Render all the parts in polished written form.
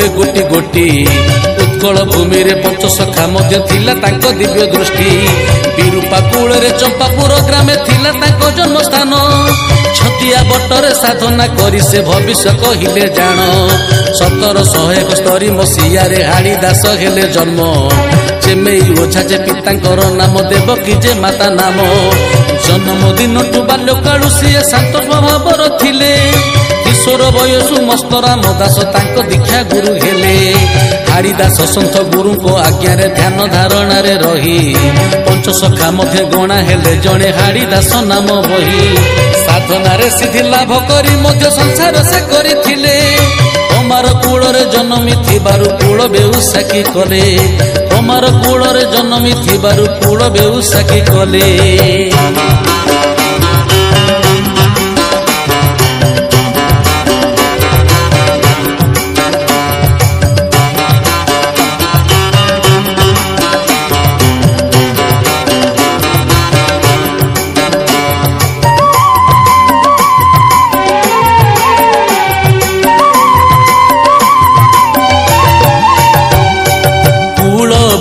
हुए गोटी गोटी उत्कल भूमि रे पंचसखा मध्य थिला तांको दिव्य दृष्टि विरूपा कूल रे चंपापुर ग्रामे थिला तांको जन्म स्थान छतिया बटरे साधना करी से भविष्य कहिले जान 1771 मसीहारे हाड़ी दास हेले जन्म चेमेई ओझा जे पितांकर नाम देवकी जे माता नाम जन्मदिन टू बाल्यकालु सीए शांत स्वभावर थिले किशोर बयसु मस्त राम दास तांको दीक्षा गुरु हेले हाड़ी दास सन्थ गुरु को आज्ञा रे ध्यान धारणा रे रही पंचसखा मध्य गणा हेले जणे हाड़ी दास नाम बही साधना रे सिद्धि लाभ करी मध्य संसार से करिथिले हमार कूल रे जन्मी थिबारु कूल बेउसाकी कले हमार कूल रे जन्मी थिबारु कूल बेउसाकी कले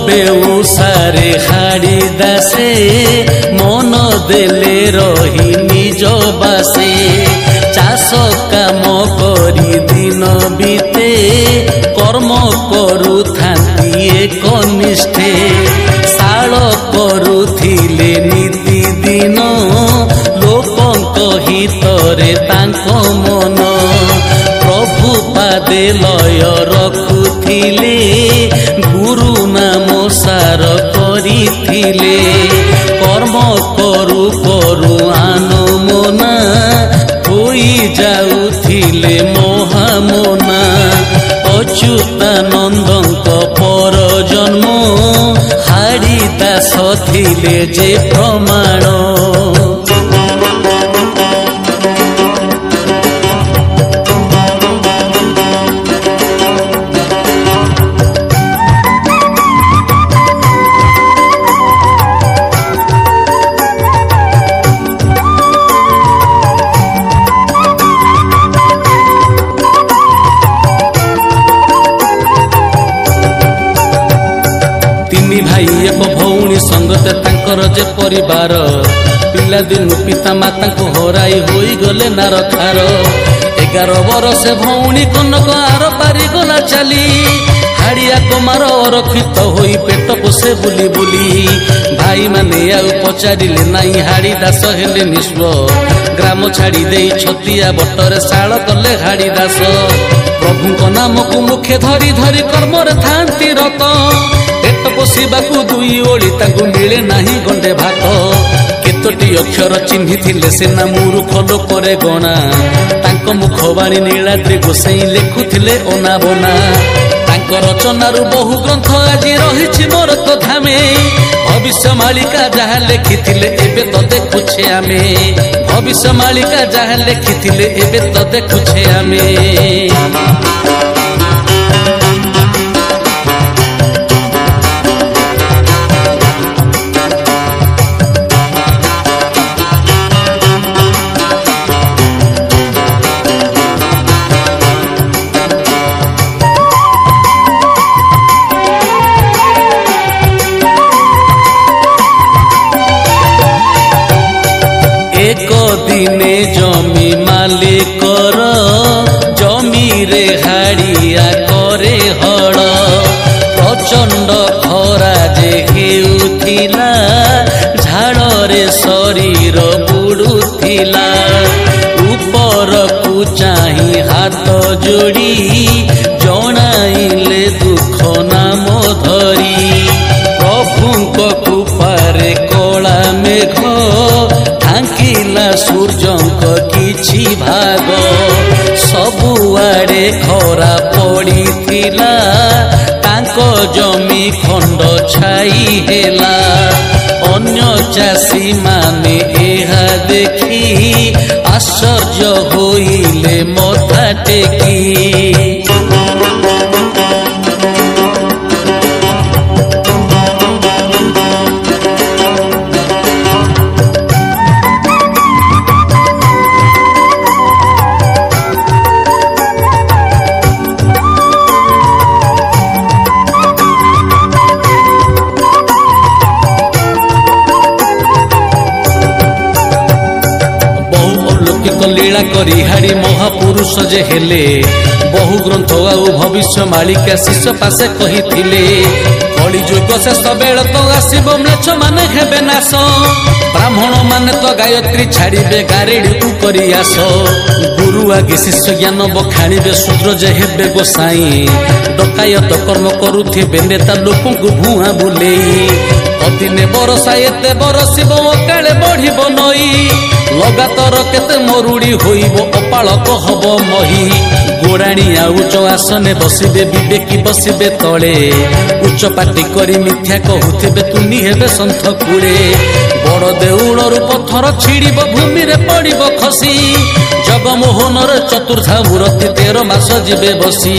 बेउसारे हाड़ी दासे मन देले रही निज बासे चाष काम करी दिन बीते कर्म करू थांती एक निष्ठे शाल करुथिले नीति दिन लोकंक हितरे तांको मन प्रभु पादे लय रखुथिले गुरु नाम सार करिथिले कर्म करू करू आनमना होई जाउथिले महामना अच्युतानंदक पर जन्म हाड़ी दास थिले जे प्रमाण भाई एक भौणी संगते तांकर जे परिवार पिला दिन पिता माता को हराई होई गले नार खार 11 बरस भौणी कनक आर पारी गला चली हाड़िया कुमार अरक्षित होई पेट पोषे बुली बुली भाई माने आउ पचारिले नाई हाड़ी दास हेले निस्व ग्राम छाड़ी देई छतिया बटरे शाल कले हाड़ी दास प्रभु नाम को मुखे धरी धरी कर्म रे थांती रत पेट पोषिबाकू दुई ओली ताकू मिले नाही गंडे भात केतोटी अक्षर चिन्ही थिले सेना मूर्ख लोकरे गणा तांको मुखबाणी नीलाद्री गोसाई लेखुथिले ओना बोना तांको रचनारू बहु ग्रंथ आज रहिछि मोर तो धामे भविष्य मालिका जहा लेखिथिले एबे तो देखुछे आमे भविष्य मालिका जहा लेखिथिले एबे तो देखुछे आमे एक दिने जमी मालिकर जमी रे हाड़िया करे हड़ प्रचंड खरा जे हेउथिला झाड़े शरीर बुड़ुथिला ऊपर को चाही हाथ जोड़ी जनाइले दुख नाम धरी प्रभुଙ୍କ कृपारे कला मेघ ढांकिला सूर्यंक किछि भाग सबुआड़े खरा पड़िथिला तांको जमी खंड छाई हेला अन्य चाषी माने एहा देखी आश्चर्य होइले मथा टेकी करी हाड़ी महापुरुष जे हेले बहु ग्रंथ आउ भविष्य मालिका शिष्य पासे कहिथिले कली जुग शेष बेल तो आसीब म्लेच्छ माने हेबे नाश ब्राह्मण माने तो गायत्री छाड़िबे गारेड़ी तू करी आस गुरु आगे शिष्य ज्ञान बखाणिबे शूद्र जे हेबे गोसाई डकायत कर्म करुथिबे नेता लोकଙ୍କୁ भुआ बुलेई अदिने बरसा एते बरसिब अकाले बढ़िब नई लगातार केते मरुड़ी होइब अपालक हब मही गोड़ाणी उच्च आसने बसिबे विवेकी बसिबे तले उच्च पाटी करी मिथ्या कहूथिबे तुनी हेबे सन्थ कूड़े बड़ देउलरू पत्थर छिड़िब भूमि रे पड़िब खसी जगमोहनर चतुर्था मूर्ति 13 मास जिबे बसी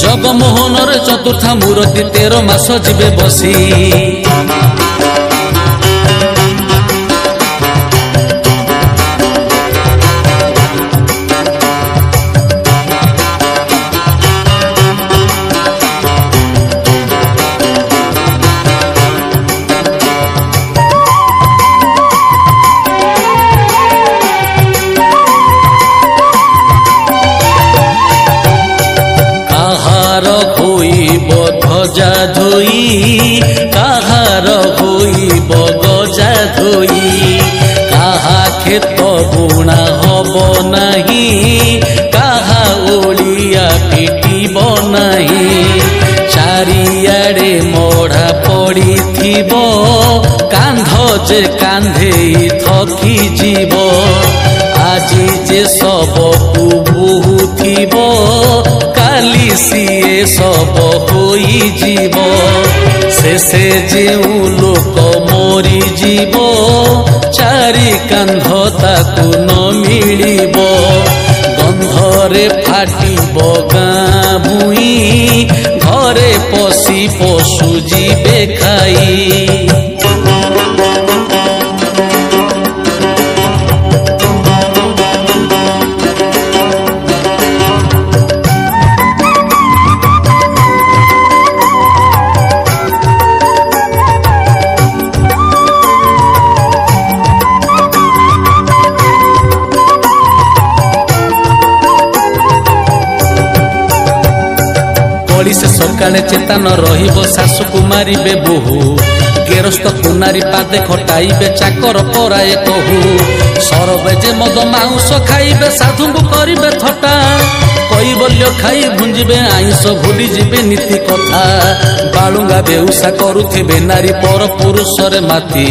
जगमोहनर चतुर्था मूर्ति 13 मास जिबे बसी ध्वजा धोई काहार होइब गजा धोई काहा खेत बुणा हब नहीं काहा ओलिया पिटिब नहीं चारियाड़े मढ़ा पड़ी थिब कांध जे कांधे थकी जीव আজি যে सबकु बहुथिब काली सीए सब होई जीव शेषे जेउ लोक मरी जीव चारि कांध ताकु न मिलिब गंधरे फाटिब गाँ भुई घरे पशि पशु जीवे खाई से सकाले चेतन रहिब सासु कुमारी बे बहु गेरस्त कुनारी पादे खटाइबे चाकर पराए कहू सरबे जे मद माउस खाइबे साधुंगु करिबे थटा कई बल्य खाई भुंजिबे आइंस भूली जिबे नीति कथा बालुंगा बेउसा करुथिबे नारी पर पुरुष रे माती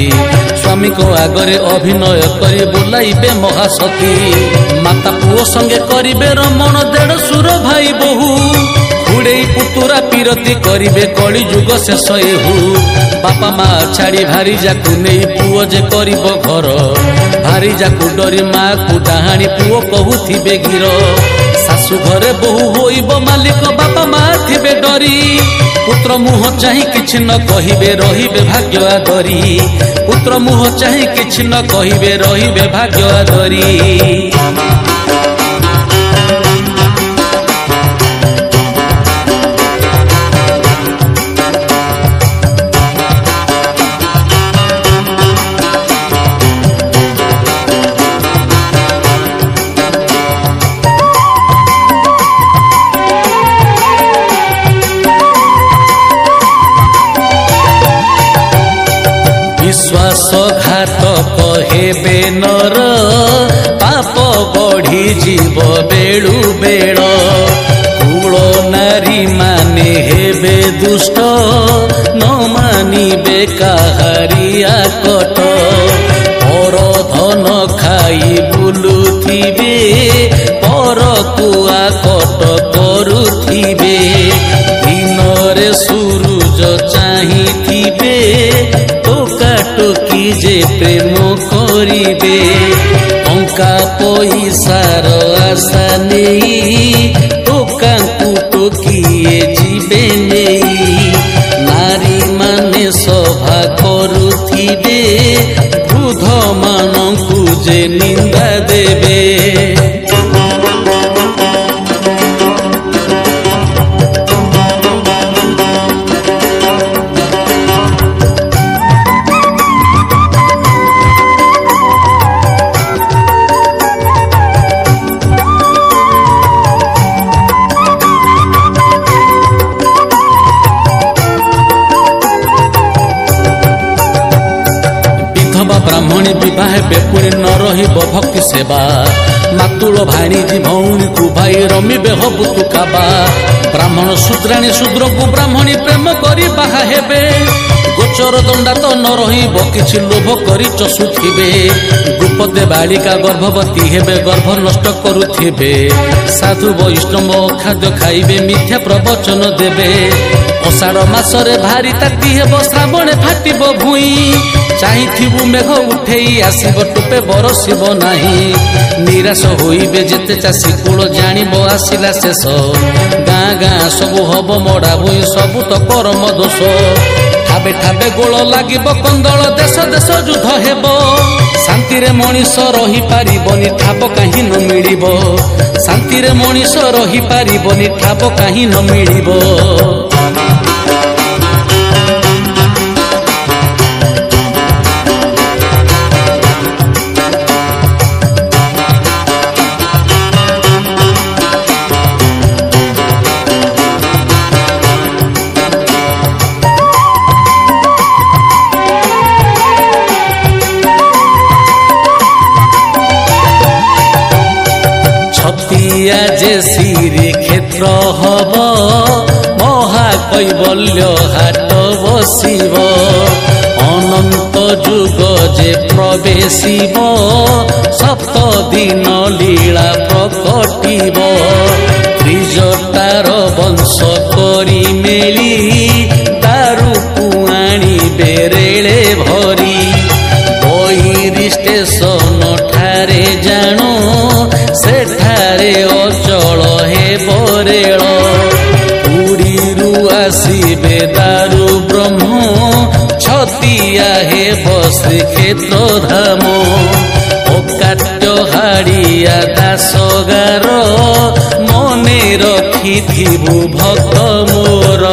स्वामी को आगरे अभिनय करी बुलाइबे महासती माता पुओ संगे करिबे रमण देड़ सुर भाई बहु उड़े पुतुरा पीरती करिबे कली जुग शेष एहू बापा माँ छाड़ी भारी जाकू नहीं पुओ जे करिब घर भारी जाकू डरी माँ को डाहाणी पुओ कहूथिबे गिर सासु घरे बहु होइब मालिक बापा माँ थिबे डरी पुत्र मुह चाही किछि न कहिबे रहिबे भाग्य आदरी पुत्र मुह चाही किछि न कहिबे रहिबे भाग्य आदरी विश्वासघातक हेबे नर पाप बढ़ी जीव बेलु बेल कूल नारी माने हेबे दुष्ट न मानिबे काहारिया कट पर धन खाई बुलुथिबे पर कुआ कट करुथिबे दिनरे सूरज चाहिथिबे टोकी जे प्रेम करिबे टंका पैसार आशा नहीं टोका टोकिए जीवे नहीं नारी माने सभा करुथिबे वृद्ध मानकु जे निंदा देबे ବିଭା ହେବେ ପୁଣି ନ ରହିବ ଭକ୍ତି ସେବା। ମାତୁଳ ଭାଣିଜୀ ଭଉଣୀକୁ ଭାଇ ରମିବେ ହବୁ ତୁ କାବା। ବ୍ରାହ୍ମଣ ଶୂଦ୍ରାଣୀ ଶୂଦ୍ରକୁ ବ୍ରାହ୍ମଣୀ ପ୍ରେମ କରି ବାହା ହେବେ। ଗୋଚର ଦଣ୍ଡା ତ ନ ରହିବ କିଛି ଲୋଭ କରି ଚଷୁଥିବେ। ଦ୍ରୁପଦେ ବାଳିକା ଗର୍ଭବତୀ ହେବେ ଗର୍ଭ ନଷ୍ଟ କରୁଥିବେ। ସାଧୁ ବୈଷ୍ଣବ ଖାଦ୍ୟ ଖାଇବେ ମିଥ୍ୟା ପ୍ରବଚନ ଦେବେ। ଅଷାଢ଼ ମାସରେ ଭାରି ତାତି ହେବ ଶ୍ରାବଣେ ଫାଟିବ ଭୁଇଁ। ଚାହିଁଥିବୁ ମେଘ ଉଠେଇ ଆସିବ ଟୋପେ ବରସିବ ନାହିଁ। ନିରାଶ ହୋଇବେ ଯେତେ ଚାଷୀ କୂଳ ଜାଣିବ ଆସିଲା ଶେଷ। ଗାଁ ଗାଁ ସବୁ ହବ ମଡ଼ା ଭୁଇଁ ସବୁ ତ କରମ ଦୋଷ। ଠାବେ ଠାବେ ଗୋଳ ଲାଗିବ କନ୍ଦଳ ଦେଶ ଦେଶ ଯୁଦ୍ଧ ହେବ। ଶାନ୍ତିରେ ମଣିଷ ରହିପାରିବନି ଠାବ କାହିଁ ନ ମିଳିବ। ଶାନ୍ତିରେ ମଣିଷ ରହିପାରିବନି ଠାବ କାହିଁ ନ ମିଳିବ। ଛତିଆ ଯେ ଶ୍ରୀକ୍ଷେତ୍ର ହବ ମହାକୈବଲ୍ୟ ହାଟ ବସିବ। ଅନନ୍ତ ଯୁଗ ଯେ ପ୍ରବେଶିବ ସପ୍ତ ଦିନ ଲୀଳା ପ୍ରକଟିବ। ତ୍ରିଜଟାର ବଂଶ କରି ମେଳି ଦାରୁକୁ ଆଣିବେ ରେଳେ ଭରି। ବୈରୀ ଷ୍ଟେସନ ଠାରେ ଜାଣୁ ସେଠାରେ ଅଚଳ ହେବ ରେଳ। ପୁରୀରୁ ଆସିବେ ଦାରୁ ବ୍ରହ୍ମ ଛତିଆ ହେବ ଶ୍ରୀକ୍ଷେତ୍ର ଧାମ। ଅକାଟ୍ୟ ହାଡ଼ିଆ ଦାସଗାର ମନେ ରଖିଥିବୁ ଭକ୍ତ ମୋର।